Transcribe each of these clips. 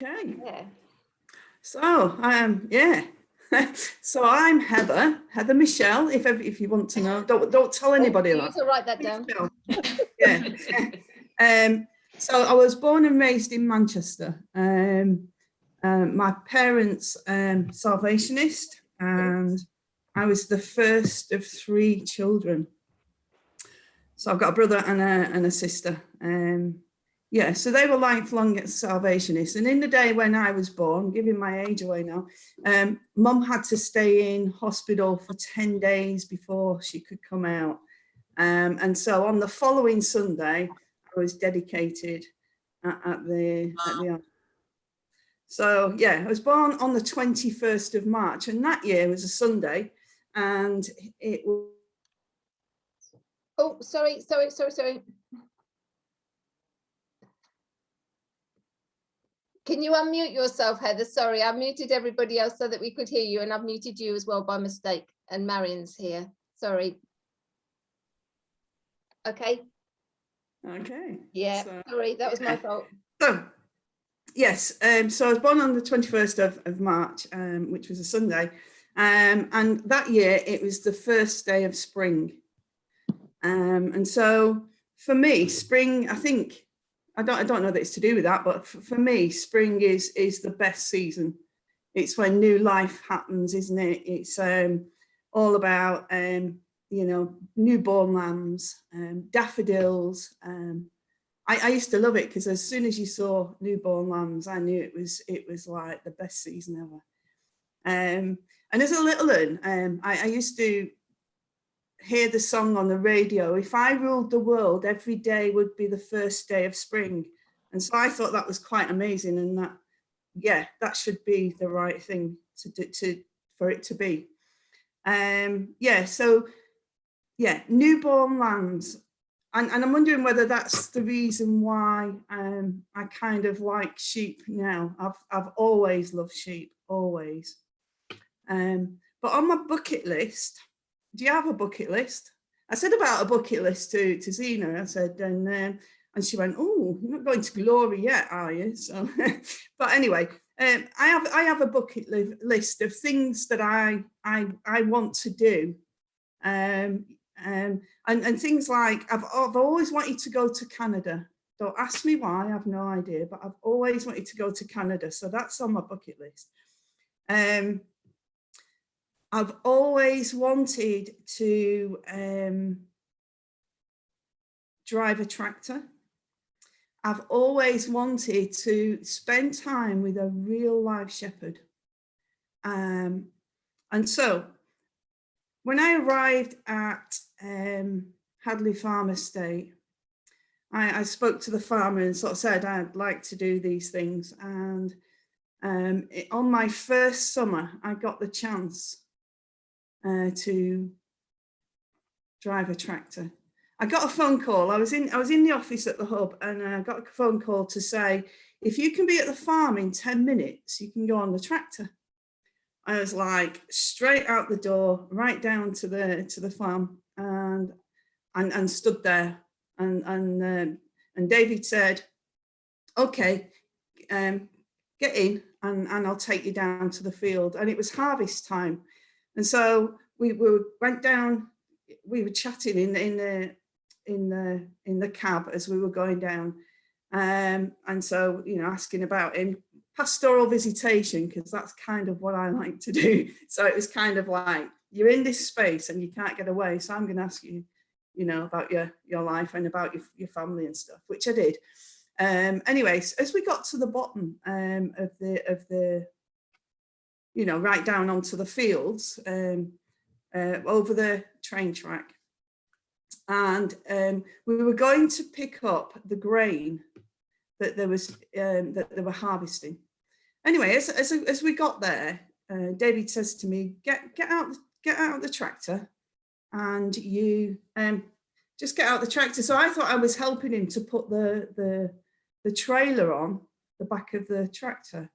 Okay. Yeah. So, yeah. So I'm Heather Michelle. If you want to know, don't tell anybody You that. to write that down. Yeah. So I was born and raised in Manchester. My parents Salvationist, and I was the first of 3 children. So I've got a brother and a sister. Yeah, so they were lifelong Salvationists. And in the day when I was born, giving my age away now, Mum had to stay in hospital for 10 days before she could come out. And so on the following Sunday, I was dedicated at the So yeah, I was born on the 21st of March, and that year was a Sunday, and it was. Oh, sorry. Can you unmute yourself, Heather? Sorry, I muted everybody else so that we could hear you, and I've muted you as well by mistake. And Marion's here. Sorry. Okay. Okay. Yeah, so, sorry, that was my fault. So, yes, so I was born on the 21st of March, which was a Sunday. And that year it was the first day of spring. And so for me, spring, I think, I don't know that it's to do with that, but for me, spring is the best season. It's when new life happens, isn't it? It's all about, newborn lambs, daffodils. I used to love it because as soon as you saw newborn lambs, I knew it was like the best season ever. And as a little one, I used to hear the song on the radio, "If I ruled the world, every day would be the first day of spring." And so I thought that was quite amazing, and that should be the right thing for it to be. Newborn lambs. And I'm wondering whether that's the reason why I kind of like sheep now. I've always loved sheep, always. But on my bucket list, do you have a bucket list? I said about a bucket list to Zena. I said, and she went, "Oh, you're not going to glory yet, are you?" So, but anyway, I have a bucket list of things that I want to do, and things like I've always wanted to go to Canada. Don't ask me why, I have no idea, but I've always wanted to go to Canada, so that's on my bucket list. I've always wanted to drive a tractor. I've always wanted to spend time with a real live shepherd. And so when I arrived at Hadley Farm Estate, I spoke to the farmer and sort of said I'd like to do these things. And on my first summer, I got the chance to drive a tractor. I got a phone call. I was in the office at the hub, and I got a phone call to say, if you can be at the farm in 10 minutes, you can go on the tractor. I was like straight out the door, right down to the farm, and stood there. And David said, "Okay, get in, and I'll take you down to the field." And it was harvest time, and so we went down. We were chatting in the cab as we were going down, and so asking about him, pastoral visitation, because that's kind of what I like to do. So it was kind of like, you're in this space and you can't get away, so I'm going to ask you, about your life and about your family and stuff, which I did. Anyways, as we got to the bottom of the right down onto the fields, over the train track, and we were going to pick up the grain that that they were harvesting. Anyway, as we got there, David says to me, get out of the tractor, and you just get out the tractor. So I thought I was helping him to put the trailer on the back of the tractor,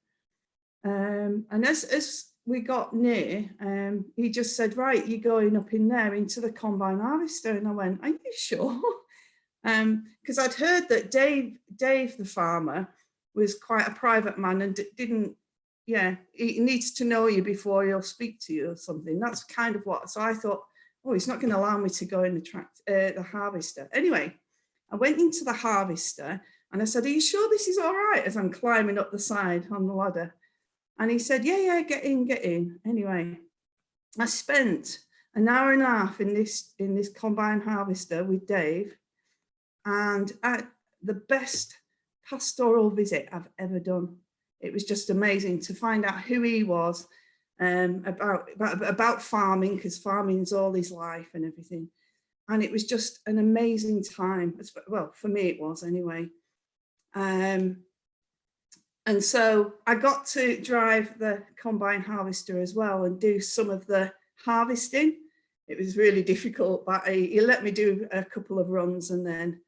and as we got near, he just said, "Right, you're going up in there into the combine harvester." And I went, "Are you sure?" Because I'd heard that Dave the farmer was quite a private man and didn't, yeah, he needs to know you before he'll speak to you or something. That's kind of what, so I thought, oh, he's not going to allow me to go in the harvester. Anyway, I went into the harvester and I said, are you sure this is all right, as I'm climbing up the side on the ladder? And he said, yeah, get in, get in. Anyway, I spent an hour and a half in this combine harvester with Dave, and the best pastoral visit I've ever done. It was just amazing to find out who he was, about farming, because farming is all his life and everything. And it was just an amazing time. Well, for me it was anyway. And so I got to drive the combine harvester as well and do some of the harvesting. It was really difficult, but he let me do a couple of runs. And then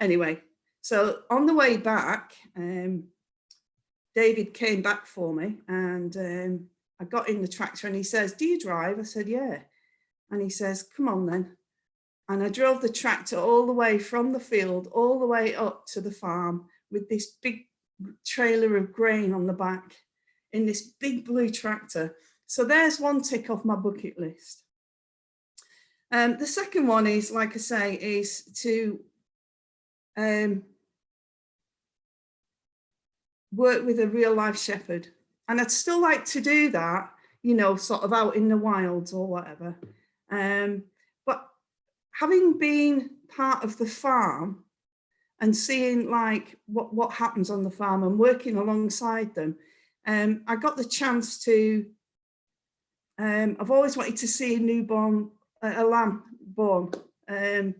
anyway, so on the way back, David came back for me, and I got in the tractor and he says, do you drive? I said, yeah. And he says, come on then. And I drove the tractor all the way from the field, all the way up to the farm with this big trailer of grain on the back in this big blue tractor. So there's one tick off my bucket list. The second one is, like I say, is to work with a real life shepherd. And I'd still like to do that, you know, sort of out in the wilds or whatever. But having been part of the farm and seeing like what happens on the farm and working alongside them, I got the chance to, I've always wanted to see a lamb born. And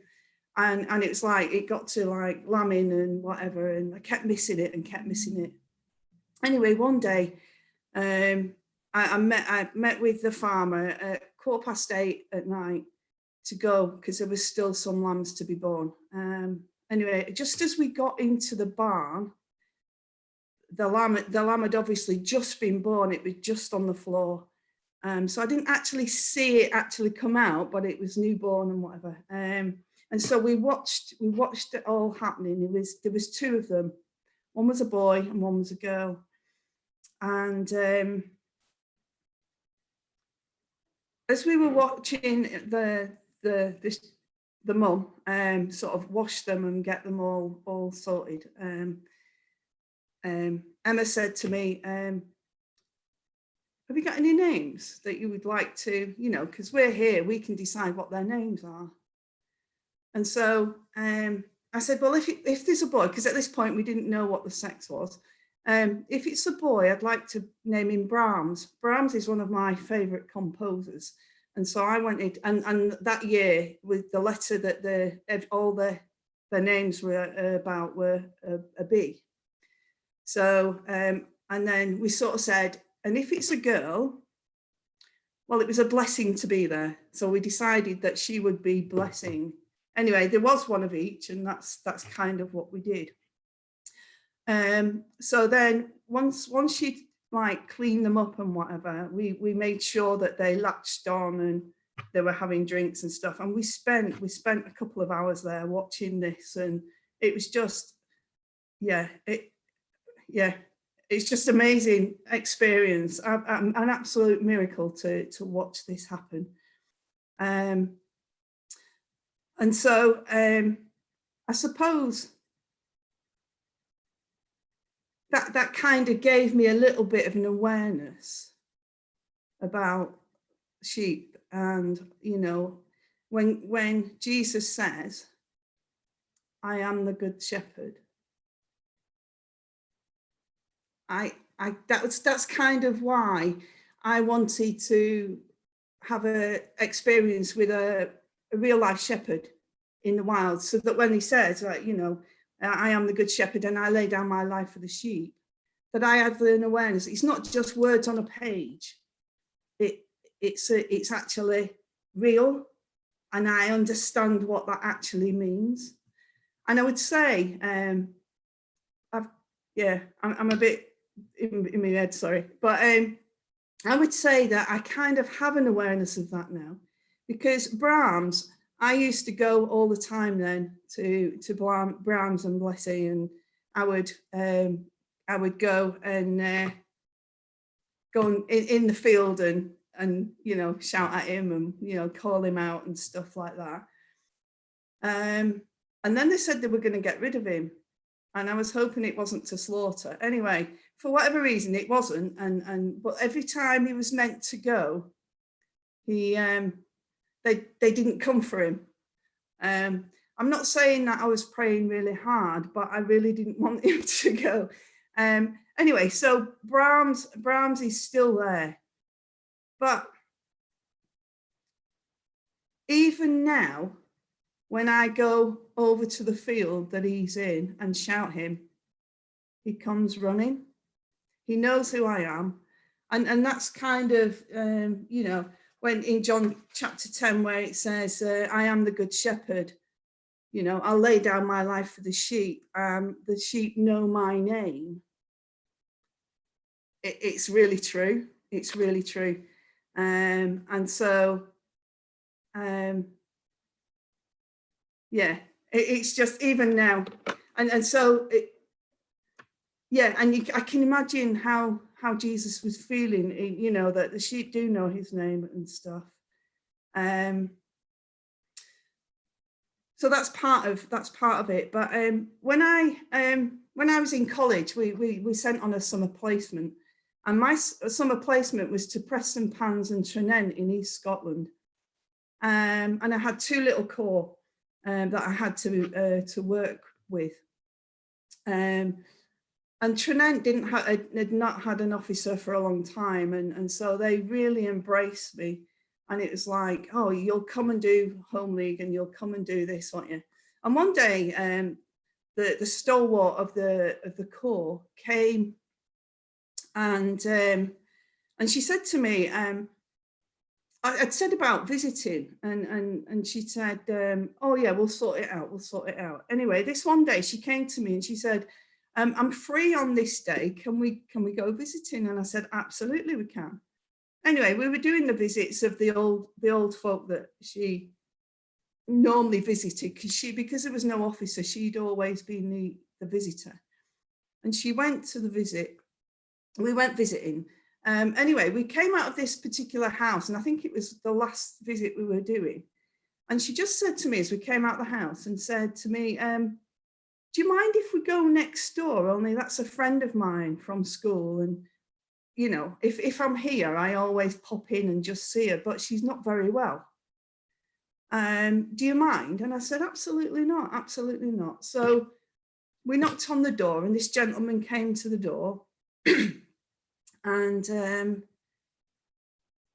it's like, it got to like lambing and whatever, and I kept missing it and kept missing it. Anyway, one day, I met with the farmer at 8:15 at night to go, because there was still some lambs to be born. Anyway, just as we got into the barn, the lamb had obviously just been born. It was just on the floor. So I didn't actually see it actually come out, but it was newborn and whatever. And so we watched it all happening. There was two of them. One was a boy and one was a girl. And as we were watching the mum sort of wash them and get them all sorted, Emma said to me, have you got any names that you would like to, you know, because we're here, we can decide what their names are. And so I said, well, if there's a boy, because at this point we didn't know what the sex was, if it's a boy, I'd like to name him Brahms. Brahms is one of my favourite composers. And so I wanted, and that year, with the letter that all their names were about were a B. So, and then we sort of said, and if it's a girl, well, it was a blessing to be there. So we decided that she would be Blessing. Anyway, there was one of each, and that's kind of what we did. So then once she'd like cleaned them up and whatever, we made sure that they latched on and they were having drinks and stuff. And we spent a couple of hours there watching this, and it was just, it's just amazing experience, an absolute miracle to watch this happen. And so I suppose that kind of gave me a little bit of an awareness about sheep. And, you know, when Jesus says, I am the good shepherd, that's kind of why I wanted to have an experience with a real life shepherd in the wild, so that when he says, like, you know, I am the good shepherd and I lay down my life for the sheep, that I have an awareness. It's not just words on a page. It's actually real, and I understand what that actually means. And I would say, I'm a bit in my head, sorry, but I would say that I kind of have an awareness of that now, because Brahms, I used to go all the time then to Brahms and Blessing, and I would I would go and go in the field and you know, shout at him and, you know, call him out and stuff like that. And then they said they were going to get rid of him, and I was hoping it wasn't to slaughter. Anyway, for whatever reason, it wasn't. But every time he was meant to go, they didn't come for him. I'm not saying that I was praying really hard, but I really didn't want him to go. Anyway, so Brahms is still there. But even now, when I go over to the field that he's in and shout him, he comes running. He knows who I am. And that's kind of, you know, when in John chapter 10, where it says, I am the good shepherd, you know, I'll lay down my life for the sheep. The sheep know my name. It's really true. It's really true. And so, yeah, it's just even now. And so, yeah, and I can imagine how Jesus was feeling, you know, that the sheep do know his name and stuff. So that's part of it. But when I was in college, we sent on a summer placement, and my summer placement was to Preston Pans and Tranent in East Scotland, and I had two little corps that I had to work with. And Tranent had not had an officer for a long time, and so they really embraced me. And it was like, oh, you'll come and do Home League, and you'll come and do this, won't you? And one day, the stalwart of the corps came, and she said to me, I'd said about visiting, and she said, oh yeah, we'll sort it out. Anyway, this one day she came to me and she said, I'm free on this day. Can we go visiting? And I said, absolutely, we can. Anyway, we were doing the visits of the old folk that she normally visited, because there was no officer, she'd always been the visitor. And she went to the visit. We went visiting. Anyway, we came out of this particular house, and I think it was the last visit we were doing. And she just said to me as we came out the house and said to me, do you mind if we go next door? Only that's a friend of mine from school. And, you know, if I'm here, I always pop in and just see her, but she's not very well. Do you mind? And I said, absolutely not, absolutely not. So we knocked on the door, and this gentleman came to the door. And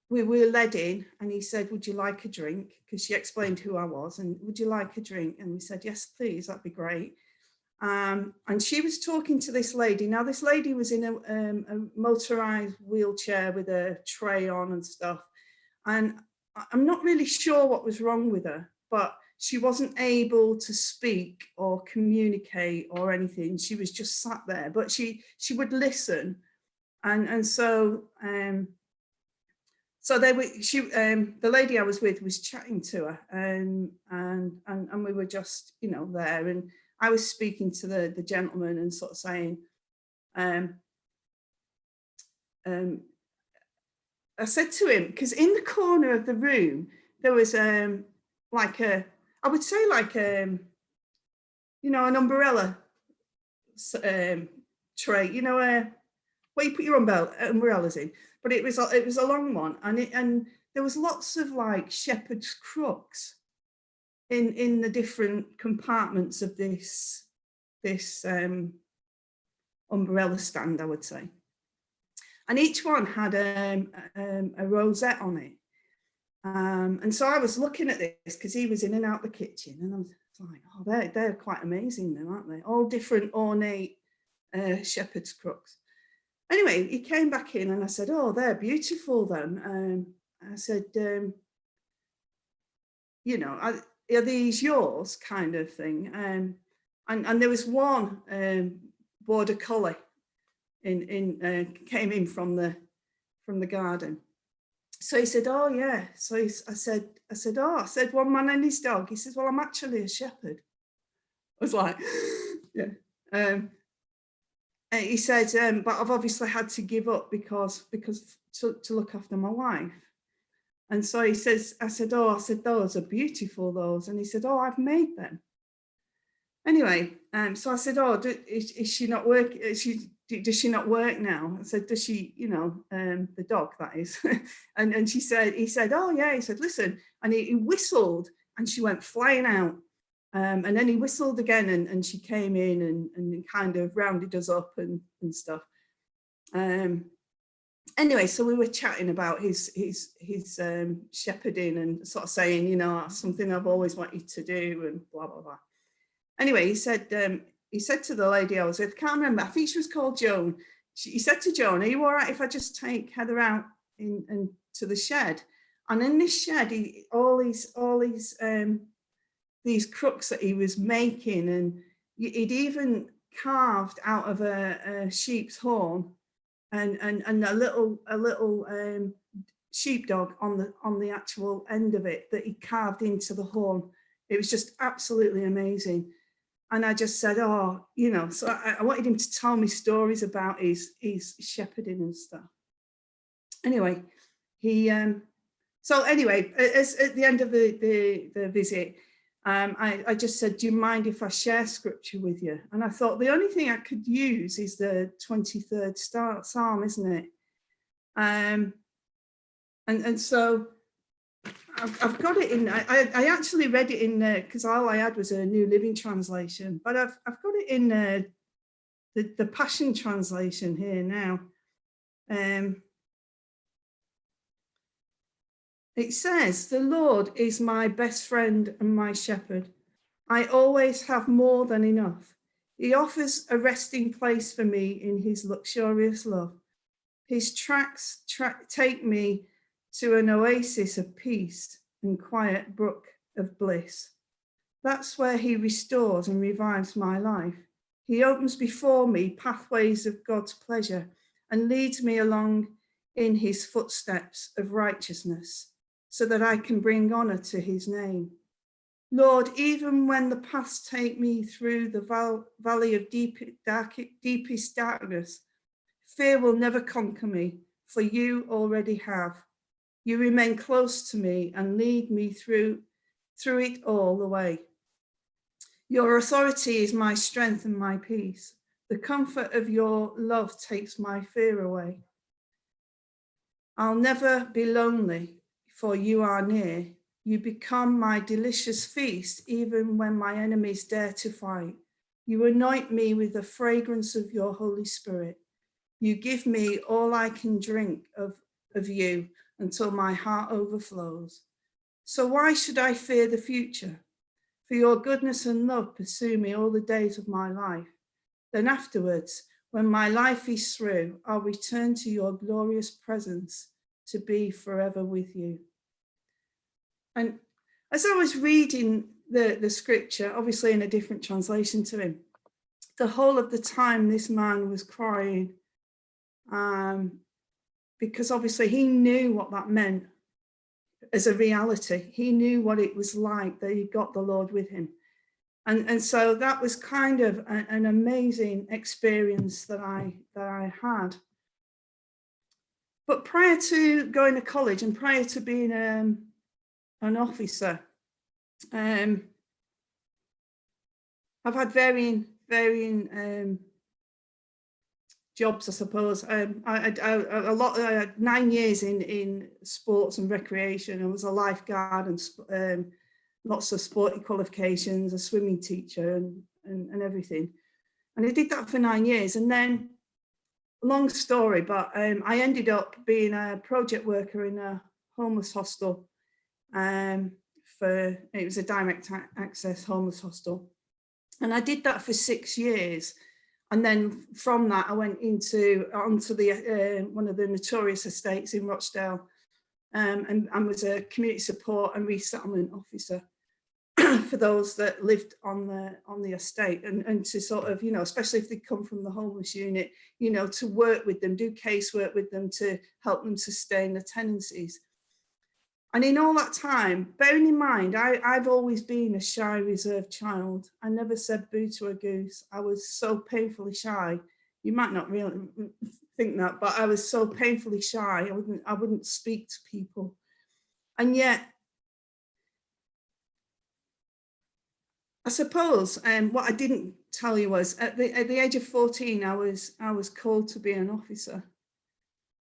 we were led in, and he said, would you like a drink? Because she explained who I was, and would you like a drink? And we said, yes, please, that'd be great. And she was talking to this lady. Now, this lady was in a motorized wheelchair with a tray on and stuff. And I'm not really sure what was wrong with her, but she wasn't able to speak or communicate or anything. She was just sat there, but she would listen. And so the lady I was with was chatting to her, and we were just, you know, there, and I was speaking to the gentleman and sort of saying, I said to him, because in the corner of the room there was like I would say like you know, an umbrella tray, you know, where you put your umbrellas in, but it was a long one, and there was lots of like shepherd's crooks in the different compartments of this umbrella stand, I would say, and each one had a rosette on it, and so I was looking at this because he was in and out the kitchen, and I was like, oh, they're quite amazing, then, aren't they? All different ornate shepherd's crooks. Anyway, he came back in, and I said, oh, they're beautiful then. I said, you know, are these yours, kind of thing? And there was one border collie came in from the garden. So he said, oh yeah. So I said, one man and his dog. He says, well, I'm actually a shepherd. I was like, yeah. he said, but I've obviously had to give up because to look after my wife. And so he says, I said, those are beautiful, those. And he said, oh, I've made them. Anyway, so I said, oh, is she not working? Does she not work now? I said, does she, the dog, that is. and he said, oh yeah. He said, listen, and he whistled and she went flying out. And then he whistled again and she came in and kind of rounded us up and stuff. Anyway, so we were chatting about his shepherding and sort of saying, that's something I've always wanted to do and blah, blah, blah. Anyway, he said to the lady I was with, can't remember, I think she was called Joan. He said to Joan, are you all right if I just take Heather out to the shed? And in this shed, all these crooks that he was making, and he'd even carved out of a sheep's horn and a little sheepdog on the actual end of it that he carved into the horn. It was just absolutely amazing. And I just said, so I wanted him to tell me stories about his shepherding and stuff. Anyway, so anyway, at the end of the visit, I just said, do you mind if I share scripture with you? And I thought the only thing I could use is the 23rd Psalm, isn't it? And so I've got it in, I actually read it in, because all I had was a New Living Translation, but I've got it in the Passion Translation here now. It says, the Lord is my best friend and my shepherd. I always have more than enough. He offers a resting place for me in his luxurious love. His tracks take me to an oasis of peace and quiet brook of bliss. That's where he restores and revives my life. He opens before me pathways of God's pleasure and leads me along in his footsteps of righteousness, so that I can bring honor to his name. Lord, even when the paths take me through the valley of deepest darkness, fear will never conquer me, for you already have. You remain close to me and lead me through it all the way. Your authority is my strength and my peace. The comfort of your love takes my fear away. I'll never be lonely, for you are near. You become my delicious feast, even when my enemies dare to fight. You anoint me with the fragrance of your Holy Spirit. You give me all I can drink of you until my heart overflows. So why should I fear the future? For your goodness and love pursue me all the days of my life. Then afterwards, when my life is through, I'll return to your glorious presence to be forever with you. And as I was reading the scripture, obviously in a different translation to him, the whole of the time this man was crying, because obviously he knew what that meant as a reality. He knew what it was like that he got the Lord with him. And so that was kind of an amazing experience that I had. But prior to going to college and prior to being an officer, I've had varying jobs, I suppose. I had 9 years in sports and recreation. I was a lifeguard and lots of sporty qualifications, a swimming teacher and everything. And I did that for 9 years. And then, long story, but I ended up being a project worker in a homeless hostel. It was a direct access homeless hostel. And I did that for 6 years. And then from that, I went onto the one of the notorious estates in Rochdale, and was a community support and resettlement officer for those that lived on the estate, and to sort of, especially if they come from the homeless unit, to work with them, do casework with them to help them sustain the tenancies. And in all that time, bearing in mind, I've always been a shy, reserved child. I never said boo to a goose. I was so painfully shy. You might not really think that, but I was so painfully shy. I wouldn't speak to people. And yet, I suppose what I didn't tell you was at the age of 14, I was called to be an officer.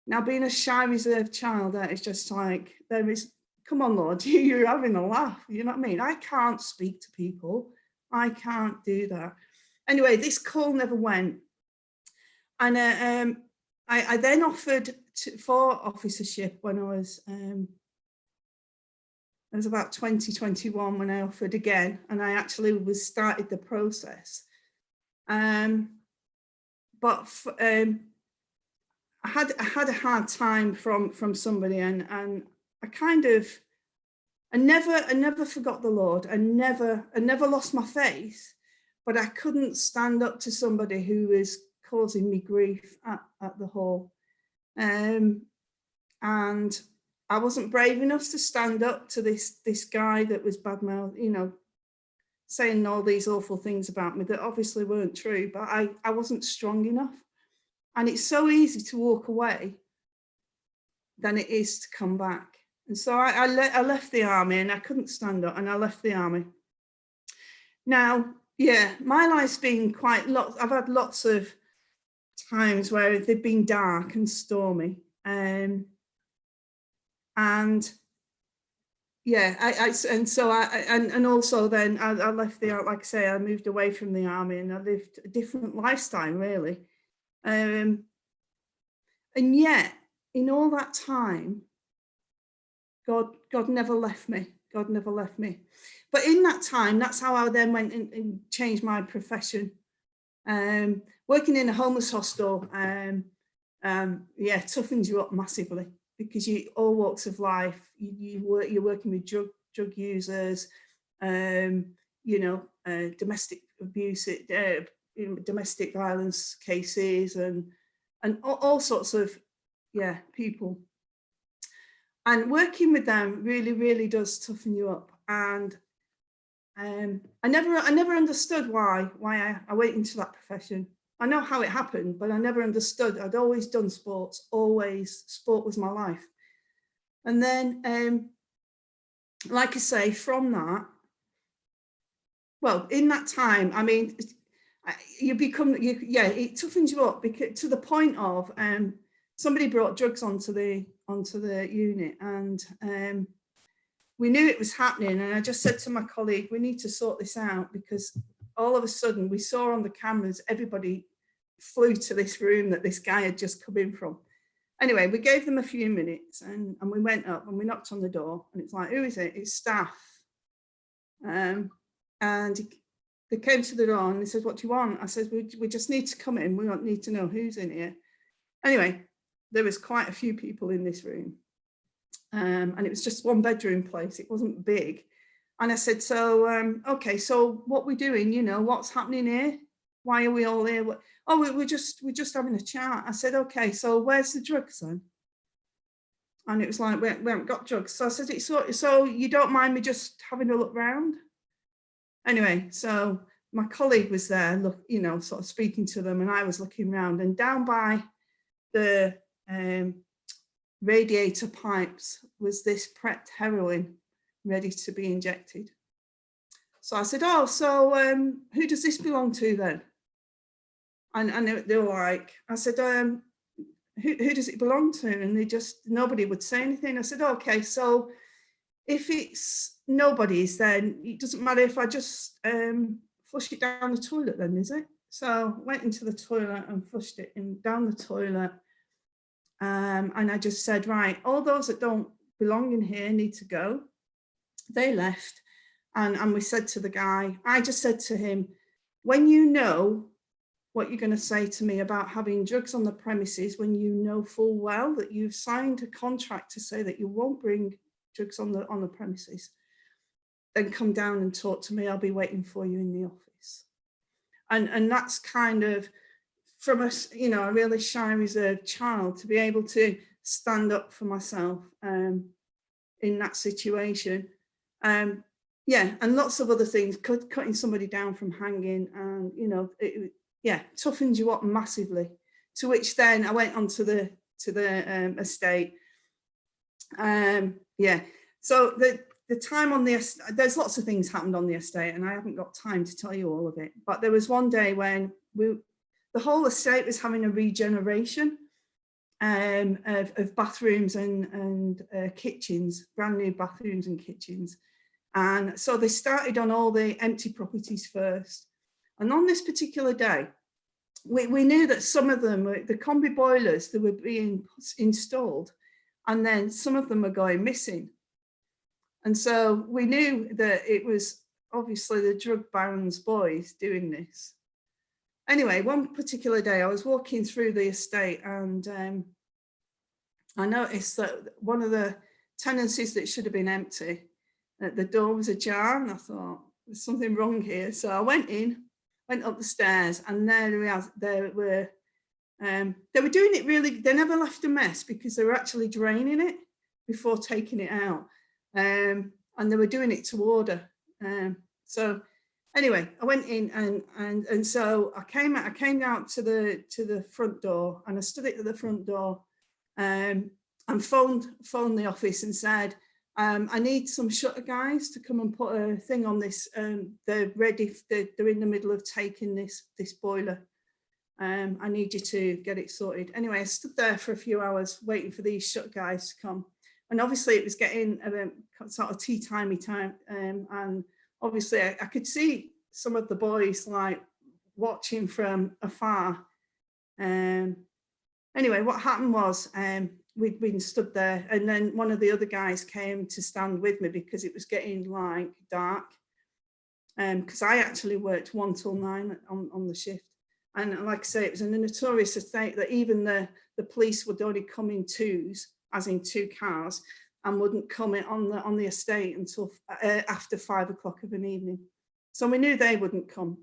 Now, being a shy, reserved child, that is just like, come on, Lord, you're having a laugh. You know what I mean? I can't speak to people. I can't do that. Anyway, this call never went. And I then offered for officership when I was about 2021 when I offered again, and I actually started the process. But I had a hard time from somebody, and I never forgot the Lord. I never lost my faith, but I couldn't stand up to somebody who was causing me grief at the hall. And I wasn't brave enough to stand up to this guy that was badmouth, saying all these awful things about me that obviously weren't true, but I wasn't strong enough. And it's so easy to walk away than it is to come back. And so I left the army, and I couldn't stand up, and I left the army. Now, yeah, my life's been I've had lots of times where they've been dark and stormy. And yeah, and also then I left like I say, I moved away from the army, and I lived a different lifestyle, really. And yet, in all that time, God never left me. God never left me. But in that time, that's how I then went and changed my profession. Working in a homeless hostel, toughens you up massively, because all walks of life. You're working with drug users, domestic abuse, domestic violence cases, and all sorts of people. And working with them really, really does toughen you up. And I never understood why I went into that profession. I know how it happened, but I never understood. I'd always done sports, always. Sport was my life. And then, like I say, from that, well, in that time, I mean, it toughens you up, because to the point of somebody brought drugs onto the unit, and we knew it was happening. And I just said to my colleague, we need to sort this out, because all of a sudden we saw on the cameras, everybody flew to this room that this guy had just come in from. Anyway, we gave them a few minutes, and we went up and we knocked on the door, and it's like, who is it? It's staff. And they came to the door and they said, what do you want? I said, we just need to come in. We don't need to know who's in here. Anyway, there was quite a few people in this room. And it was just one bedroom place. It wasn't big. And I said, so, okay, so what we're doing, what's happening here? Why are we all here? Oh, we're just having a chat. I said, okay, so where's the drugs then? And it was like, we haven't got drugs. So I said, so you don't mind me just having a look round? Anyway, so my colleague was there, sort of speaking to them, and I was looking around, and down by the radiator pipes was this prepped heroin ready to be injected. So I said, oh, so who does this belong to then? And they were like, I said, who does it belong to? And nobody would say anything. I said, okay, so if it's nobody's, then it doesn't matter if I just flush it down the toilet then, is it? So I went into the toilet and flushed it down the toilet. And I just said, right, all those that don't belong in here need to go. They left. And we said to the guy, I just said to him, when you know what you're going to say to me about having drugs on the premises, when you know full well that you've signed a contract to say that you won't bring drugs on the premises, then come down and talk to me. I'll be waiting for you in the office. And that's kind of, from a really shy, reserved child, to be able to stand up for myself in that situation. And lots of other things, cutting somebody down from hanging, and yeah, toughened you up massively. To which then I went on to the estate. Yeah, so the time on the estate, there's lots of things happened on the estate, and I haven't got time to tell you all of it. But there was one day when the whole estate was having a regeneration of bathrooms and kitchens, brand new bathrooms and kitchens. And so they started on all the empty properties first. And on this particular day, we knew that some of them, the combi boilers that were being installed, and then some of them are going missing. And so we knew that it was obviously the drug baron's boys doing this. Anyway, one particular day I was walking through the estate, and I noticed that one of the tenancies that should have been empty, the door was ajar, and I thought, there's something wrong here. So I went up the stairs, and there they were doing it really, they never left a mess because they were actually draining it before taking it out. And they were doing it to order. So anyway, I went in, and so I came out to the front door, and I stood at the front door, and phoned the office and said, I need some shutter guys to come and put a thing on this. They're ready. They're in the middle of taking this boiler. I need you to get it sorted. Anyway, I stood there for a few hours waiting for these shutter guys to come. And obviously it was getting sort of tea-timey time. And obviously I could see some of the boys like watching from afar. Anyway, what happened was we'd been stood there, and then one of the other guys came to stand with me because it was getting like dark. Because I actually worked 1 till 9 on the shift. And like I say, it was a notorious estate that even the police would only come in twos, as in 2 cars, and wouldn't come in on the estate until after 5 o'clock of an evening. So we knew they wouldn't come.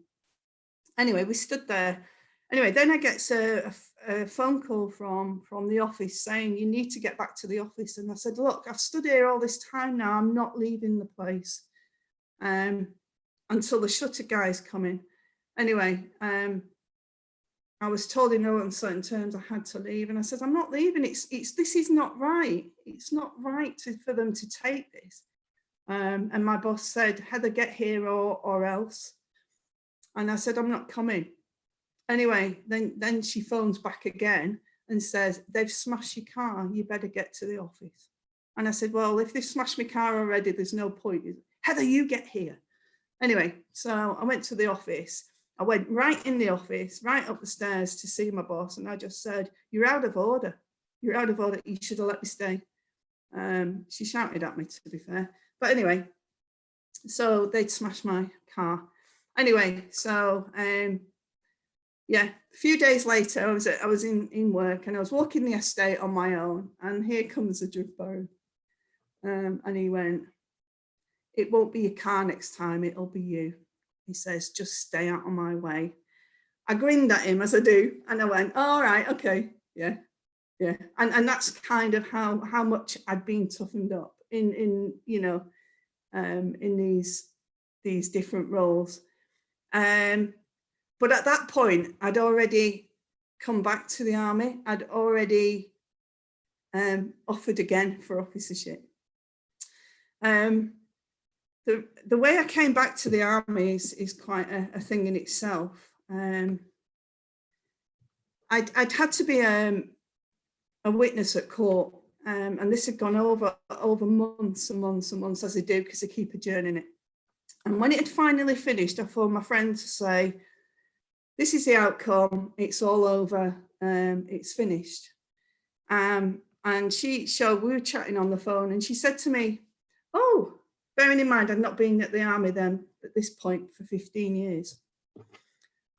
Anyway, we stood there. Anyway, then I get a phone call from the office saying, you need to get back to the office. And I said, look, I've stood here all this time now. I'm not leaving the place until the shutter guys come in. Anyway, I was told in no uncertain terms I had to leave, and I said, I'm not leaving. This is not right. It's not right for them to take this. And my boss said, Heather, get here or else. And I said, I'm not coming. Anyway, then she phones back again and says, they've smashed your car. You better get to the office. And I said, well, if they've smashed my car already, there's no point. Heather, you get here. Anyway, so I went to the office. I went right in the office, right up the stairs to see my boss. And I just said, you're out of order. You're out of order. You should have let me stay. She shouted at me, to be fair. But anyway, so they'd smashed my car. Anyway, so yeah, a few days later, I was in work, and I was walking the estate on my own. And here comes the drug baron. And he went, it won't be your car next time, it'll be you. He says, just stay out of my way. I grinned at him as I do, and I went, all right, okay, yeah. And that's kind of how much I'd been toughened up in you know, in these different roles. But at that point, I'd already come back to the army. I'd already offered again for officership. The way I came back to the army is quite a thing in itself. I'd had to be a witness at court, and this had gone over months and months and months, as they do, because they keep adjourning it. And when it had finally finished, I phoned my friend to say, this is the outcome, it's all over, it's finished. And we were chatting on the phone, and she said to me, oh, bearing in mind I'd not been at the army then at this point for 15 years.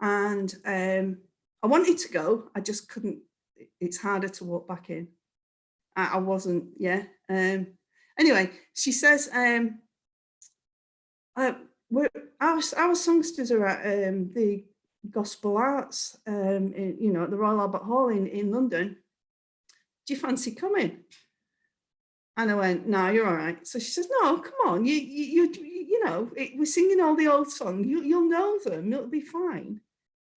And I wanted to go, I just couldn't, it's harder to walk back in. I wasn't, yeah. Anyway, she says, our songsters are at the Gospel Arts, you know, at the Royal Albert Hall in London. Do you fancy coming? And I went, no, you're all right. So she says, no, come on, you know, we're singing all the old songs. You'll know them. It'll be fine.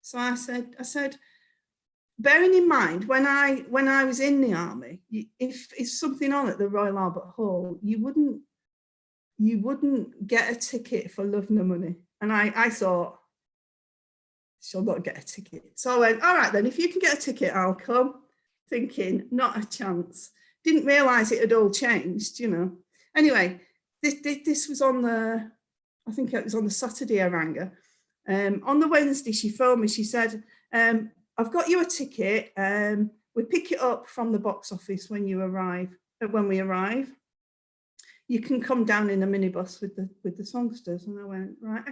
So I said, bearing in mind, when I was in the army, if it's something on at the Royal Albert Hall, you wouldn't get a ticket for love nor money. And I thought, she'll not get a ticket. So I went, all right then, if you can get a ticket, I'll come. Thinking, not a chance. Didn't realise it had all changed, you know. Anyway, this was on the, I think it was on the Saturday I rang her. On the Wednesday, she phoned me. She said, I've got you a ticket. We pick it up from the box office when we arrive. You can come down in a minibus with the songsters. And I went, right,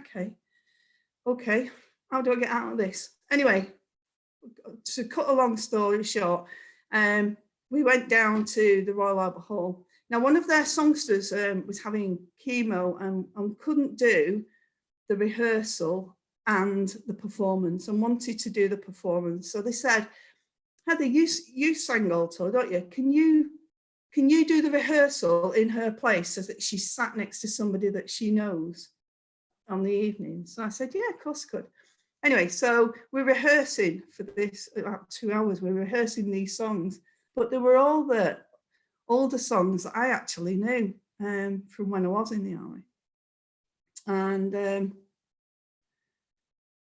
okay. How do I get out of this? Anyway, to cut a long story short, we went down to the Royal Albert Hall. Now, one of their songsters was having chemo and couldn't do the rehearsal and the performance, and wanted to do the performance. So they said, Heather, you sang alto, don't you? Can you do the rehearsal in her place so that she sat next to somebody that she knows on the evening? So I said, yeah, of course I could. Anyway, so we're rehearsing for this, about 2 hours, we're rehearsing these songs, but they were all the songs that I actually knew from when I was in the army. And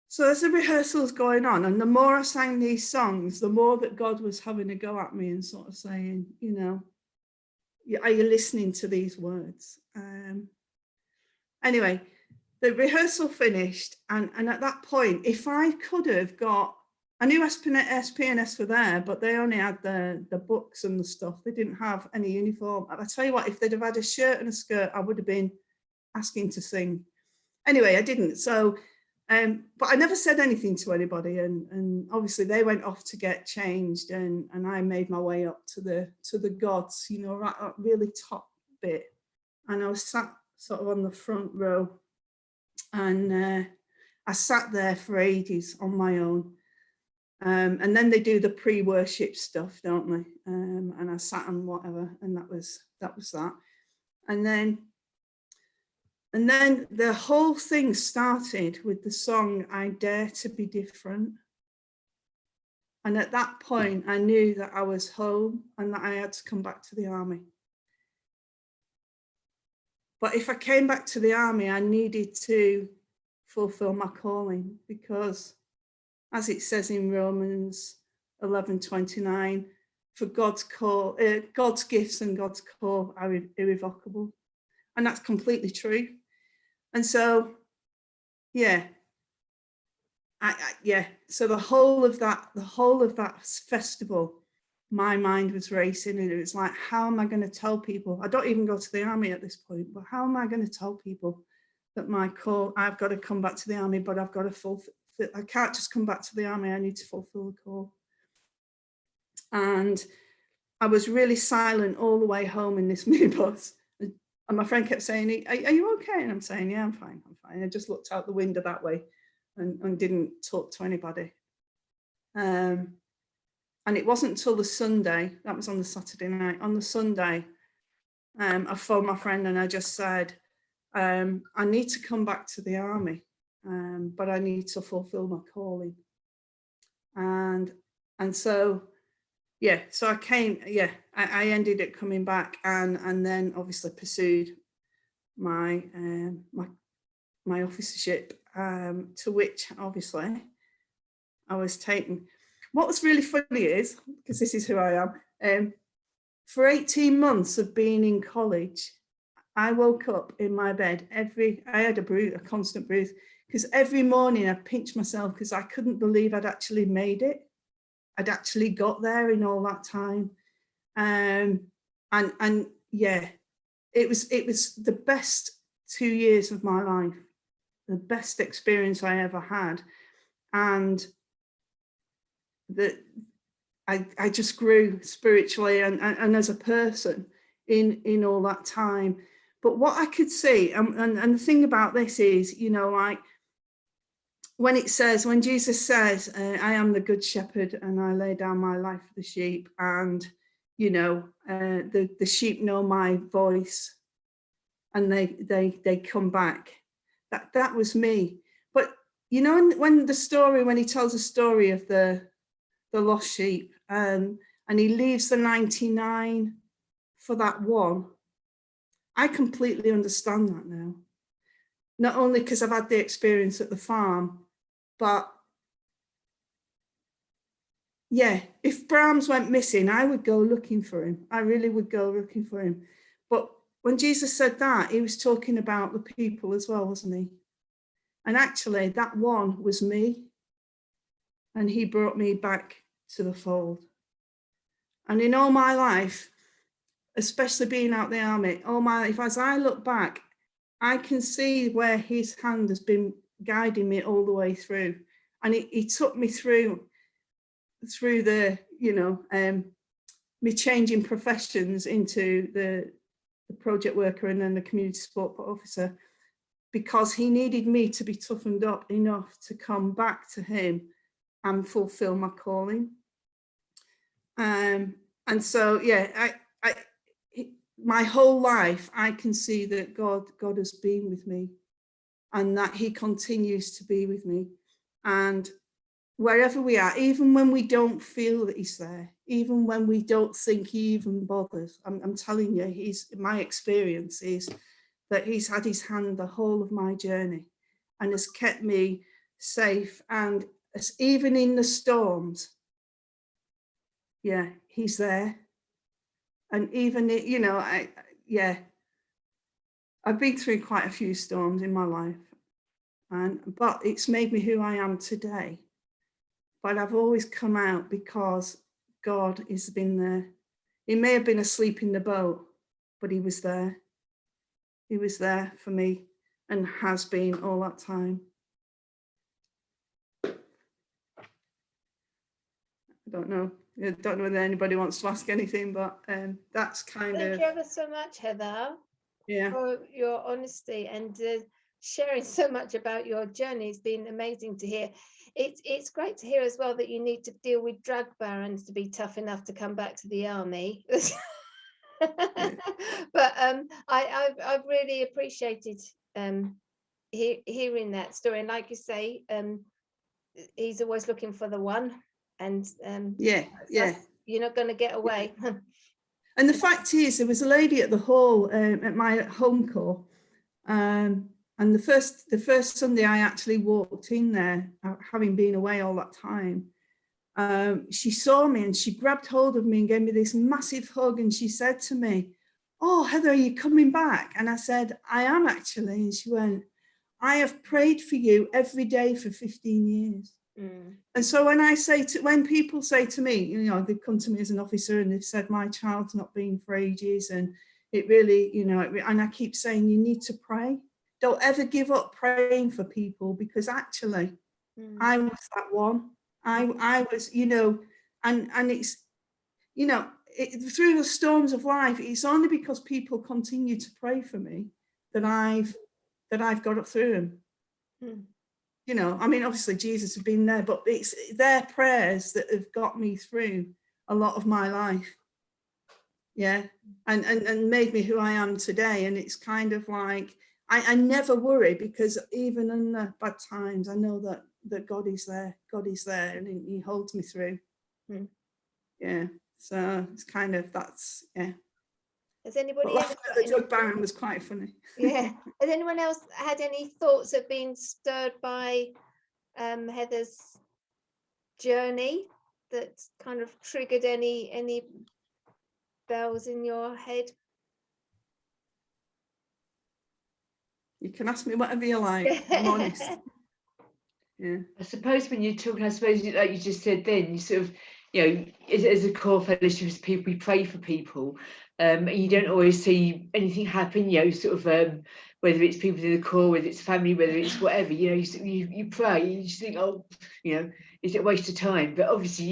so as the rehearsal's going on, and the more I sang these songs, the more that God was having a go at me and sort of saying, you know, are you listening to these words? Anyway, the rehearsal finished, and at that point, if I could have got, I knew SP&S were there, but they only had the books and the stuff. They didn't have any uniform. I tell you what, if they'd have had a shirt and a skirt, I would have been asking to sing. Anyway, I didn't. So, but I never said anything to anybody, and obviously they went off to get changed, and I made my way up to the gods, you know, right up really top bit, and I was sat sort of on the front row, and I sat there for ages on my own, and then they do the pre-worship stuff, don't they? And I sat and whatever, and that was that, and then the whole thing started with the song, I Dare to Be Different. And at that point, I knew that I was home and that I had to come back to the army. But if I came back to the army, I needed to fulfill my calling, because as it says in Romans 11:29, for God's gifts and God's call are irrevocable. And that's completely true. And so, yeah, so the whole of that festival, my mind was racing, and it was like, how am I going to tell people? I don't even go to the army at this point, but how am I going to tell people that my call, I've got to come back to the army, but I've got to fulfill, I can't just come back to the army, I need to fulfill the call. And I was really silent all the way home in this minibus. And my friend kept saying, are you okay? And I'm saying, yeah, I'm fine. I just looked out the window that way and didn't talk to anybody. And it wasn't until the Sunday, that was on the Saturday night, on the Sunday, I phoned my friend and I just said, I need to come back to the army, but I need to fulfill my calling. And so, yeah, so I came, I ended up coming back, and then obviously pursued my my officership, to which obviously I was taken. What was really funny is, because this is who I am, for 18 months of being in college, I woke up in my bed I had a constant bruise, because every morning I pinched myself because I couldn't believe I'd actually made it. I'd actually got there in all that time. And yeah, it was the best 2 years of my life, the best experience I ever had. And I just grew spiritually and as a person in all that time. But what I could see, and the thing about this is, you know, like when Jesus says, I am the good shepherd and I lay down my life for the sheep, and, you know, the sheep know my voice and they come back. That was me. But you know, when he tells the story of the lost sheep, and he leaves the 99 for that one, I completely understand that now. Not only because I've had the experience at the farm, but yeah, if Brahms went missing, I would go looking for him. I really would go looking for him. But when Jesus said that, he was talking about the people as well, wasn't he? And actually, that one was me. And he brought me back to the fold. And in all my life, especially being out the army, all my life, as I look back, I can see where his hand has been guiding me all the way through. And he took me through the, me changing professions into the project worker and then the community support officer, because he needed me to be toughened up enough to come back to him and fulfill my calling. And so, yeah, my whole life, I can see that God has been with me, and that he continues to be with me. And wherever we are, even when we don't feel that he's there, even when we don't think he even bothers, I'm telling you, my experience is that he's had his hand the whole of my journey and has kept me safe. And even in the storms, yeah, he's there. And even, I've been through quite a few storms in my life, but it's made me who I am today. But I've always come out because God has been there. He may have been asleep in the boat, but he was there. He was there for me and has been all that time. I don't know whether anybody wants to ask anything, but that's kind of. Thank you ever so much, Heather, for your honesty and sharing so much about your journey. It's been amazing to hear. It's great to hear as well that you need to deal with drug barons to be tough enough to come back to the army. But I've really appreciated hearing that story. And like you say, he's always looking for the one, and you're not going to get away. And the fact is, there was a lady at the hall at my home corps, and the first Sunday I actually walked in there, having been away all that time. She saw me and she grabbed hold of me and gave me this massive hug, and she said to me, "Oh, Heather, are you coming back?" And I said, "I am actually." And she went, "I have prayed for you every day for 15 years. Mm. And so when people say to me, they've come to me as an officer and they've said, "My child's not been for ages," and it really, and I keep saying, you need to pray. Don't ever give up praying for people, because actually I was that one. I was, and it's, through the storms of life, it's only because people continue to pray for me that I've got up through them. Obviously Jesus has been there, but it's their prayers that have got me through a lot of my life. Yeah. And made me who I am today. And it's kind of like, I never worry, because even in the bad times, I know that God is there. God is there, and he holds me through. Yeah. So it's kind of, that's, yeah. Has anybody laughing at the drug baron was quite funny. Yeah. Has anyone else had any thoughts of being stirred by Heather's journey that kind of triggered any bells in your head? You can ask me whatever you like. I'm honest. Yeah. I suppose when you're talking, like you just said then, you sort of, as a core fellowship of people, we pray for people, and you don't always see anything happen, sort of, whether it's people in the core, whether it's family, whether it's whatever, you pray, and you just think, oh, is it a waste of time? But obviously,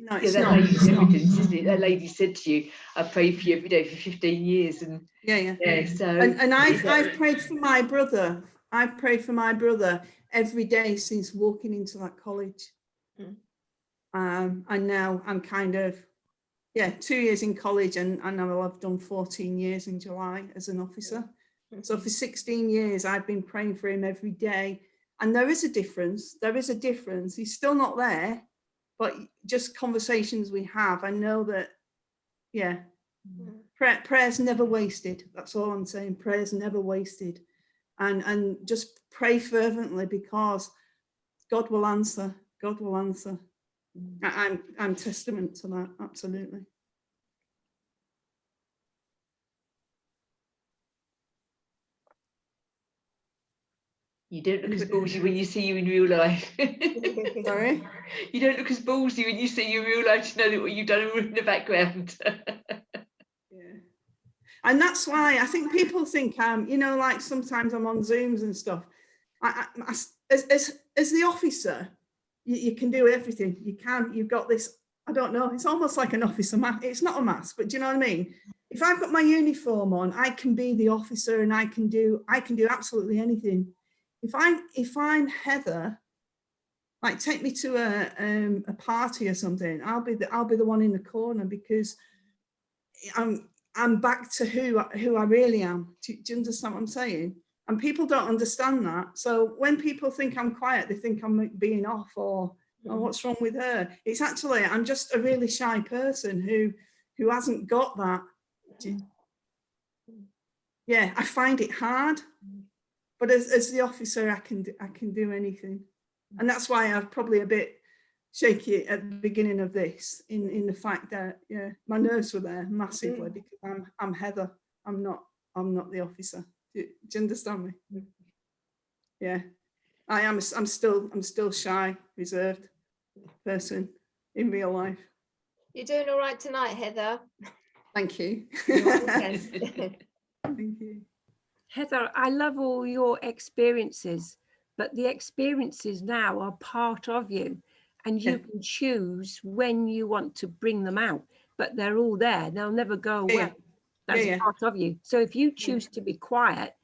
no, it's that not. lady's evidence, isn't it? That lady said to you, I prayed for you every day for 15 years. And yeah. So and I've prayed for my brother. I've prayed for my brother every day since walking into that college. And now I'm kind of, 2 years in college, and I've done 14 years in July as an officer. So for 16 years, I've been praying for him every day. And there is a difference. There is a difference. He's still not there, but just conversations we have, I know that, yeah, prayer's never wasted. That's all I'm saying. Prayer's never wasted. And just pray fervently, because God will answer. God will answer. I'm testament to that. Absolutely. You don't look as ballsy when you see you in real life. Sorry? You don't look as ballsy when you see you in real life to know that what you've done in the background. Yeah. And that's why I think people think you know, like sometimes I'm on Zooms and stuff. As the officer, you can do everything. You've got this, I don't know, it's almost like an officer mask. It's not a mask, but do you know what I mean? If I've got my uniform on, I can be the officer, and I can do absolutely anything. If I'm Heather, like take me to a party or something, I'll be the one in the corner, because I'm back to who I really am. Do you understand what I'm saying? And people don't understand that. So when people think I'm quiet, they think I'm being off, or oh, what's wrong with her? It's actually, I'm just a really shy person who hasn't got that. Yeah, I find it hard, but as the officer, I can do anything. And that's why I'm probably a bit shaky at the beginning of this, in the fact that, yeah, my nerves were there massively, because I'm Heather. I'm not the officer. Do you understand me? Yeah, I am. I'm still shy, reserved person in real life. You're doing all right tonight, Heather. Thank you. Thank you. Heather, I love all your experiences, but the experiences now are part of you, and you can choose when you want to bring them out, but they're all there. They'll never go away. That's part of you. So if you choose to be quiet,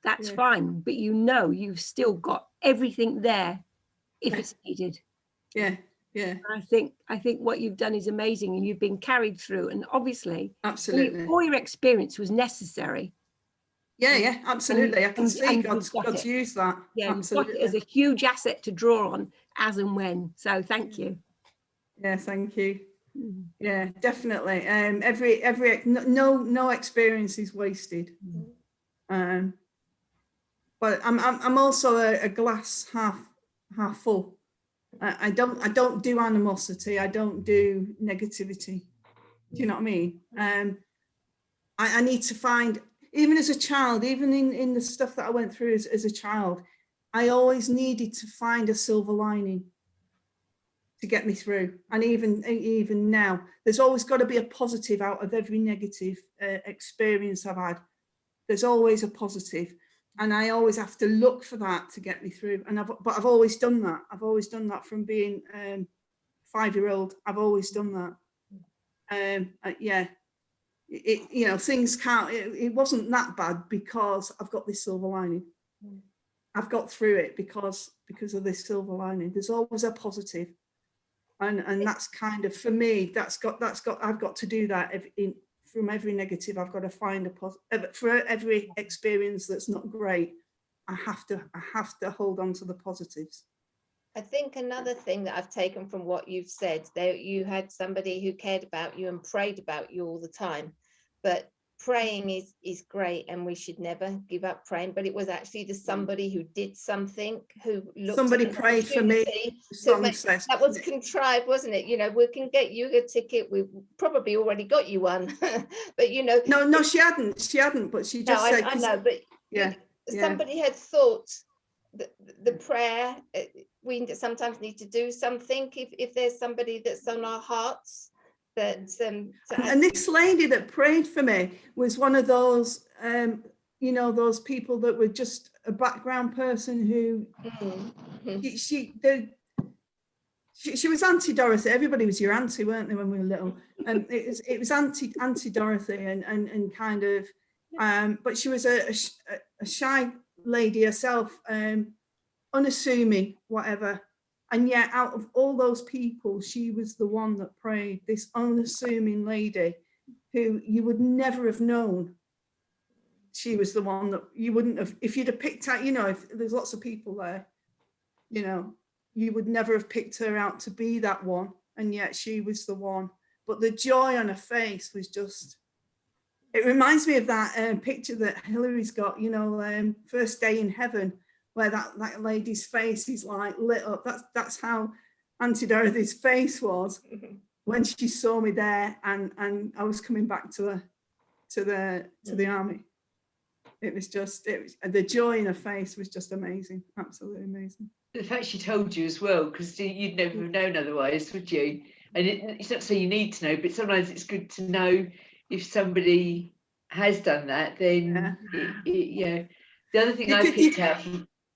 that's fine, but you know you've still got everything there if it's needed. Yeah. I think what you've done is amazing, and you've been carried through, and obviously absolutely all your experience was necessary. Yeah, absolutely. I can see God's used that. Yeah, absolutely. You've got it as a huge asset to draw on as and when. So thank you. Yeah, thank you. Yeah, definitely. Every no experience is wasted. But I'm also a glass half full. I don't do animosity. I don't do negativity. Do you know what I mean? I need to find, even as a child, even in the stuff that I went through as a child, I always needed to find a silver lining to get me through. And even now, there's always got to be a positive out of every negative experience I've had. There's always a positive, and I always have to look for that to get me through. And I've always done that. I've always done that from being 5-year-old. I've always done that. Yeah. You know, things can't, it wasn't that bad because I've got this silver lining. I've got through it because of this silver lining. There's always a positive. And that's kind of, for me, I've got to do that from every negative. I've got to find a positive. For every experience that's not great, I have to hold on to the positives. I think another thing that I've taken from what you've said, that you had somebody who cared about you and prayed about you all the time. But praying is great, and we should never give up praying. But it was actually the somebody who did something, who looked. Somebody prayed for me. That was contrived, wasn't it? You know, we can get you a ticket. We've probably already got you one, but you know. No, she hadn't. She hadn't. But she just said. I know, but yeah, somebody had thought. The prayer, we sometimes need to do something if there's somebody that's on our hearts. That and this lady that prayed for me was one of those you know, those people that were just a background person who she was Auntie Dorothy. Everybody was your auntie, weren't they, when we were little? And it was Auntie Dorothy, and kind of but she was a shy lady herself, unassuming, whatever. And yet, out of all those people, she was the one that prayed. This unassuming lady, who you would never have known. She was the one that you wouldn't have, if you'd have picked out. You know, if there's lots of people there, you know, you would never have picked her out to be that one, and yet she was the one. But the joy on her face was just, it reminds me of that picture that Hillary's got, you know, First Day in Heaven, where that lady's face is like lit up. That's how Auntie Dorothy's face was when she saw me there, and I was coming back to the army. It was the joy in her face was just amazing, absolutely amazing. The fact she told you as well, because you'd never have known otherwise, would you? And it's not to say you need to know, but sometimes it's good to know if somebody has done that. Then yeah. The other thing I picked out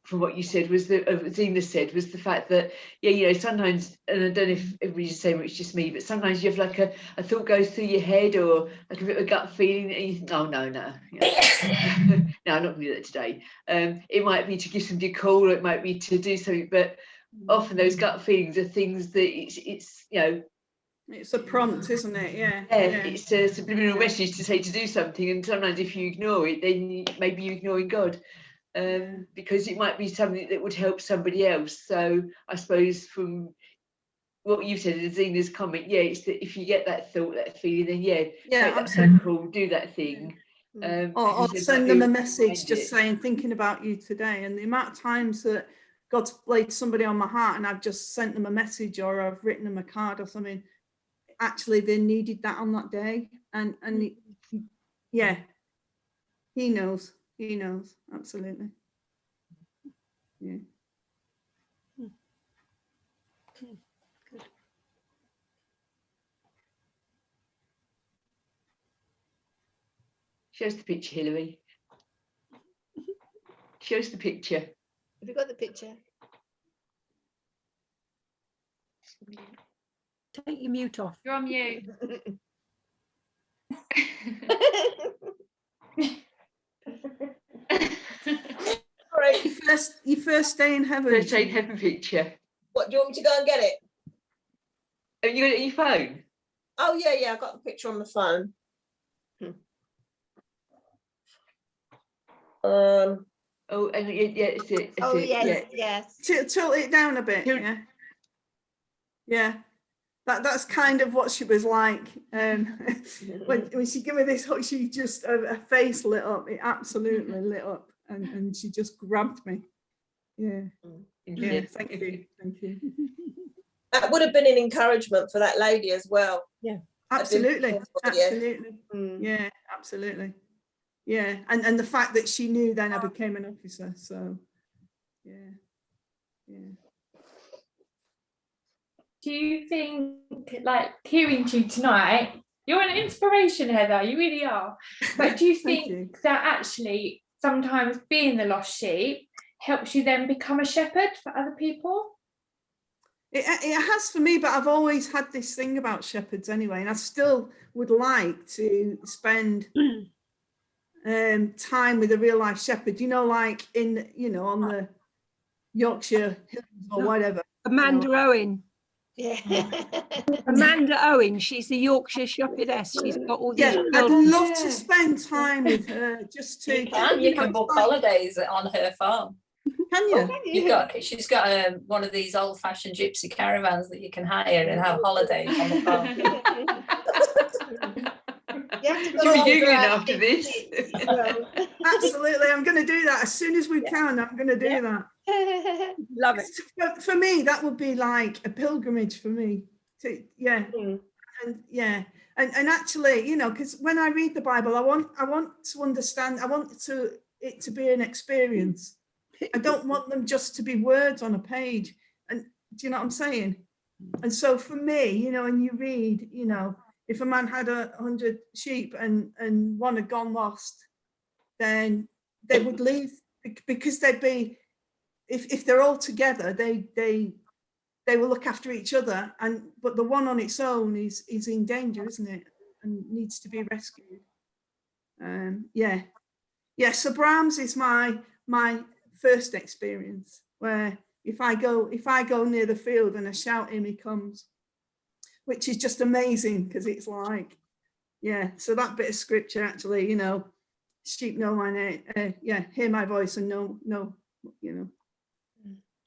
from what you said was Zena said was the fact that, yeah, you know, sometimes, and I don't know if everybody's the same, it's just me, but sometimes you have like a thought goes through your head, or like a bit of a gut feeling, and you think, oh no, yeah. No, I'm not gonna do that today. It might be to give somebody a call, or it might be to do something, but often those gut feelings are things that it's you know, it's a prompt, isn't it? Yeah. It's a subliminal message to say to do something, and sometimes if you ignore it, then maybe you're ignoring God. Because it might be something that would help somebody else. So I suppose from what you said in Zena's comment, yeah, it's that if you get that thought, that feeling, then make that phone call, do that thing. Or send them a message just saying, thinking about you today. And the amount of times that God's laid somebody on my heart and I've just sent them a message, or I've written them a card or something, actually they needed that on that day. And yeah, he knows, absolutely. Yeah. Show us the picture, Hilary. Show us the picture. Have you got the picture? Take your mute off. You're on mute. All right, your first day in heaven. First day in heaven picture. What, do you want me to go and get it? Have you got it on your phone? Oh yeah, I got the picture on the phone. Oh, and yeah, it's it. Oh yes. Tilt it down a bit. Yeah. That's kind of what she was like. When she gave me this hug, she just her face lit up. It absolutely lit up, and she just grabbed me. Yeah. Thank you. That would have been an encouragement for that lady as well. Yeah. Absolutely. Yeah, absolutely. Yeah, and the fact that she knew then I became an officer. So yeah. Do you think, like, hearing you tonight, you're an inspiration, Heather, you really are. But do you think that actually sometimes being the lost sheep helps you then become a shepherd for other people? It has for me, but I've always had this thing about shepherds anyway, and I still would like to spend time with a real life shepherd, you know, like in, you know, on the Yorkshire Hills or whatever. Amanda Owen. Yeah. Amanda Owen, she's the Yorkshire shepherdess. She's got all these I'd love to spend time with her, just to. You can book holidays on her farm. Can you? She's got one of these old-fashioned gypsy caravans that you can hire and have holidays on the farm. You'll be doing after this. Absolutely, I'm going to do that as soon as we can. I'm going to do that. Love it. For me, that would be like a pilgrimage for me. And actually, you know, because when I read the Bible, I want to understand. I want it to be an experience. I don't want them just to be words on a page. And do you know what I'm saying? And so for me, you know, and you read, you know, if a man had 100 sheep and one had gone lost, then they would leave, because they'd be, if they're all together, they will look after each other. But the one on its own is in danger, isn't it? And needs to be rescued. So Brahms is my first experience, where if I go near the field and I shout him, he comes, which is just amazing, because it's like, so that bit of scripture, actually, you know, sheep know my name, hear my voice and know, you know.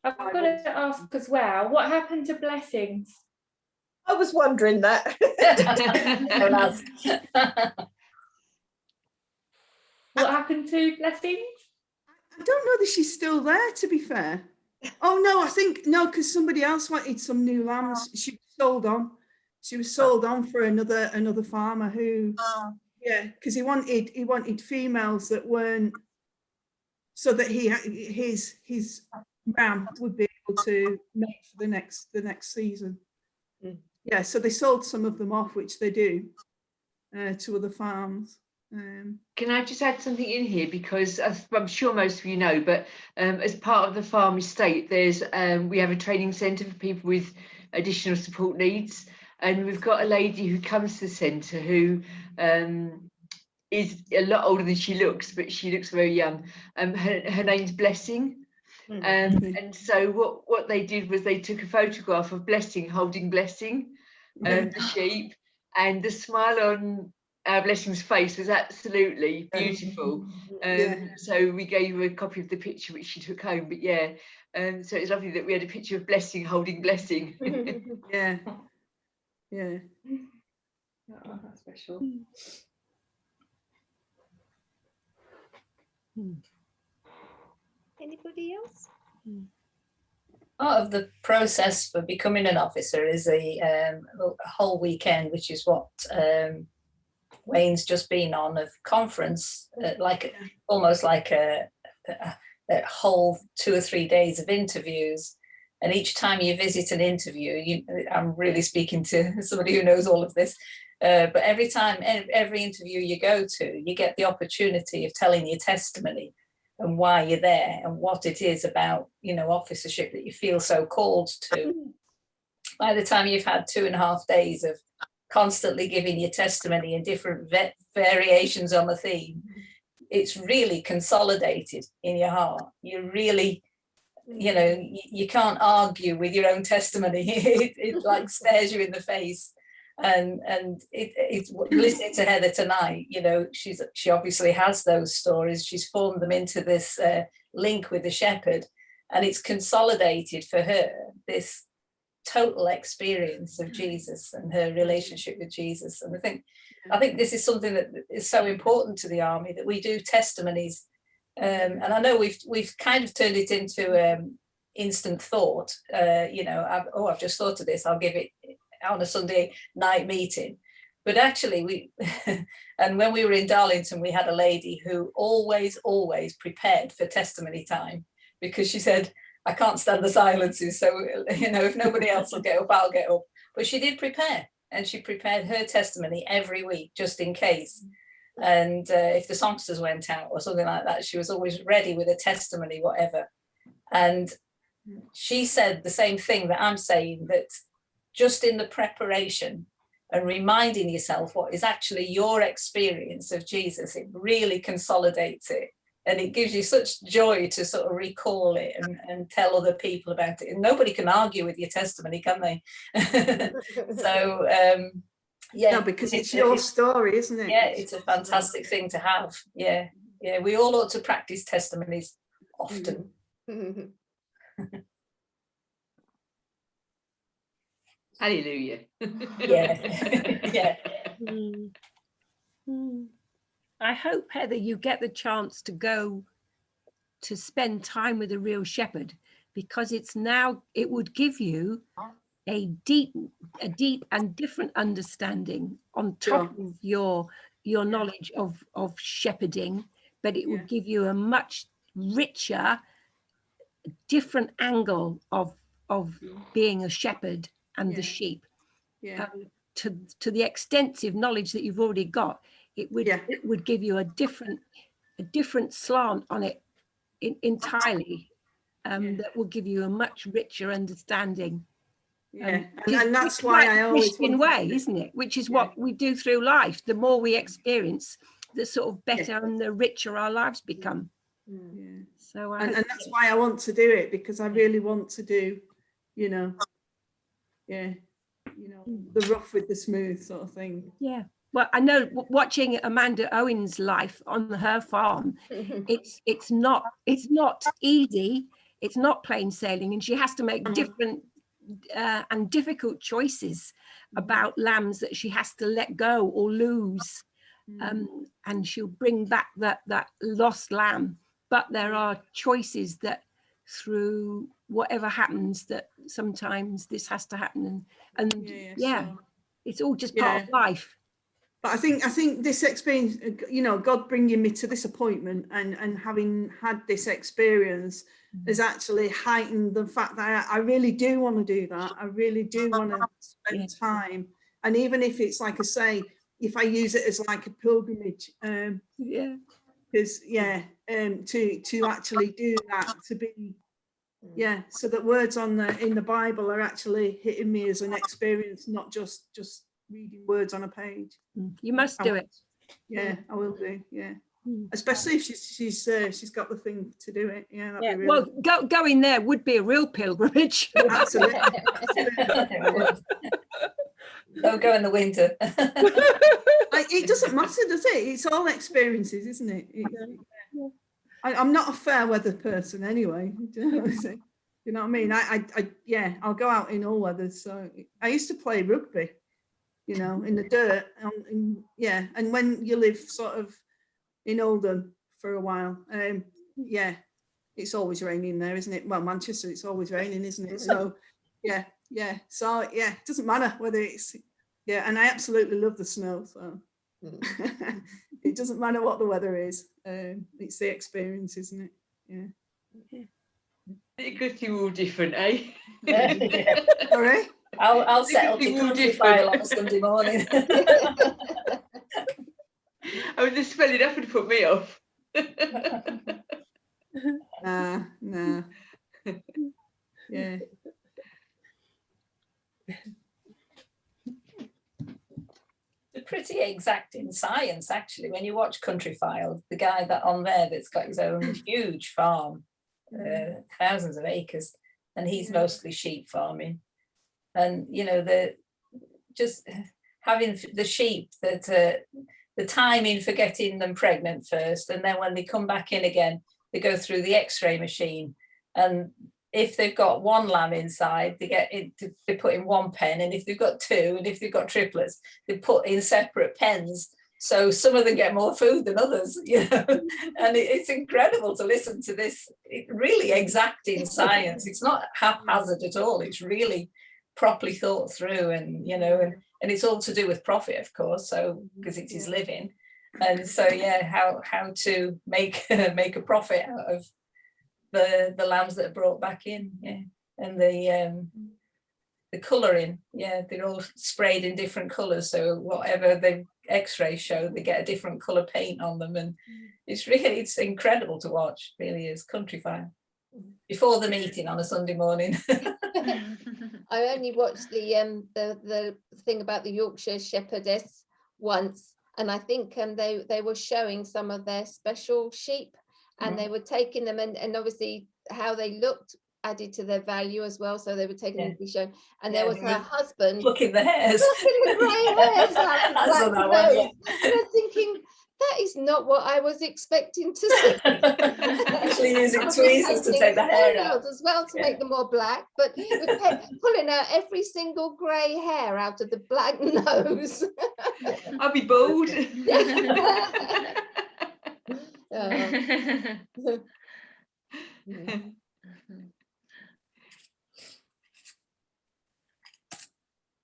I've got to ask as well, what happened to Blessings? I was wondering that. Don't ask. What happened to Blessings? I don't know that she's still there, to be fair. Oh no, I think no, because somebody else wanted some new lambs. She was sold on. She was sold on for another farmer who, yeah, because he wanted females that weren't, so that his ram would be able to mate for the next season. Yeah, so they sold some of them off, which they do, to other farms. Can I just add something in here, because I'm sure most of you know, but as part of the farm estate, there's we have a training centre for people with additional support needs, and we've got a lady who comes to the centre who is a lot older than she looks, but she looks very young. Her name's Blessing. And so what they did was they took a photograph of Blessing holding Blessing, the sheep, and the smile on Blessing's face was absolutely beautiful. So we gave her a copy of the picture which she took home. But yeah, so it's lovely that we had a picture of Blessing holding Blessing. Yeah. Yeah. Oh, that's special. Anybody else? Part of the process for becoming an officer is a whole weekend, which is what Wayne's just been on, of conference, almost like a whole 2 or 3 days of interviews. And each time you visit an interview, I'm really speaking to somebody who knows all of this, but every interview you go to, you get the opportunity of telling your testimony and why you're there and what it is about, officership that you feel so called to. By the time you've had 2.5 days of constantly giving your testimony in different variations on the theme, it's really consolidated in your heart. You really, you can't argue with your own testimony. It like stares you in the face. And it's listening to Heather tonight, she obviously has those stories. She's formed them into this link with the shepherd, and it's consolidated for her this total experience of Jesus and her relationship with Jesus. And I think this is something that is so important to the army, that we do testimonies. And I know we've kind of turned it into instant thought. I've just thought of this, I'll give it on a Sunday night meeting. But actually and when we were in Darlington, we had a lady who always prepared for testimony time, because she said, I can't stand the silences, so if nobody else will get up, I'll get up. But she did prepare, and she prepared her testimony every week just in case. And if the songsters went out or something like that, she was always ready with a testimony, whatever. And she said the same thing that I'm saying, that just in the preparation and reminding yourself what is actually your experience of Jesus, it really consolidates it. And it gives you such joy to sort of recall it and tell other people about it. And nobody can argue with your testimony, can they? So, yeah. No, because it's your story, isn't it? Yeah, it's a fantastic thing to have. Yeah, yeah. We all ought to practice testimonies often. Hallelujah. Yeah. Yeah. I hope, Heather, you get the chance to go to spend time with a real shepherd, because it would give you a deep and different understanding on top of your knowledge of shepherding, but it would give you a much richer, different angle of being a shepherd and the sheep. To the extensive knowledge that you've already got, it would give you a different slant on it entirely, that will give you a much richer understanding. And that's why I always in way, isn't it? Which is what we do through life. The more we experience, the sort of better and the richer our lives become. So and that's why I want to do it, because I really want to do, the rough with the smooth sort of thing. Yeah. Well, I know watching Amanda Owen's life on her farm, it's not easy. it's not plain sailing, and she has to make different and difficult choices about lambs that she has to let go or lose. And she'll bring back that lost lamb. But there are choices that through whatever happens, that sometimes this has to happen, and so it's all just part of life. But I think this experience, you know, God bringing me to this appointment and having had this experience has actually heightened the fact that I really do want to do that. I really do want to spend time. And even if it's like I say, if I use it as like a pilgrimage, because to actually do that, to be so that words in the Bible are actually hitting me as an experience, not just reading words on a page. You must do it. Yeah, I will do. Yeah, especially if she's got the thing to do it. Yeah, that'd be really well, going there would be a real pilgrimage. Absolutely. Don't go in the winter. It doesn't matter, does it? It's all experiences, isn't it? I'm not a fair weather person anyway. You know what I mean? I'll go out in all weathers. So I used to play rugby, you know, in the dirt, and when you live sort of in Oldham for a while, it's always raining there, isn't it? Well, Manchester, it's always raining, isn't it? So so it doesn't matter whether it's and I absolutely love the snow, so it doesn't matter what the weather is. It's the experience, isn't it? Because you're all different, eh? Sorry? I'll settle the country file on a Sunday morning. I mean, the spelling up would put me off. Nah. Yeah. They're pretty exact in science, actually. When you watch Country File, the guy that on there that's got his own huge farm, thousands of acres, and he's mostly sheep farming. And you know, just having the sheep, that the timing for getting them pregnant first, and then when they come back in again, they go through the X-ray machine, and if they've got one lamb inside, they put in one pen, and if they've got two, and if they've got triplets, they put in separate pens. So some of them get more food than others, you know. And it's incredible to listen to this really exacting science. It's not haphazard at all. It's really properly thought through, and you know, and it's all to do with profit, of course. So because it's his living, and so how to make a profit out of the lambs that are brought back in, and the colouring, they're all sprayed in different colours, so whatever the X-rays show, they get a different colour paint on them, and it's incredible to watch. Really is. Country File before the meeting on a Sunday morning. I only watched the thing about the Yorkshire Shepherdess once, and I think they were showing some of their special sheep, and they were taking them, and obviously how they looked added to their value as well. So they were taking them to be shown, and there was her husband plucking the hairs, plucking the grey hairs out of and I was thinking, that is not what I was expecting to see. Actually using tweezers to take the hair out as well to make them more black, but pulling out every single grey hair out of the black nose. I'll be bald.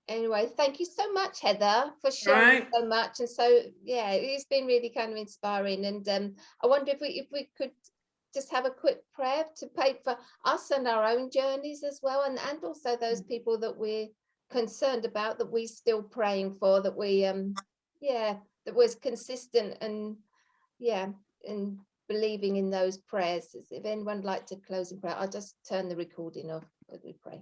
Anyway, thank you so much, Heather, for sharing so much. And so, it's been really kind of inspiring. And I wonder if we could just have a quick prayer to pray for us and our own journeys as well, and also those people that we're concerned about, that we're still praying for, that we that was consistent and and believing in those prayers. If anyone would like to close in prayer, I'll just turn the recording off as we pray.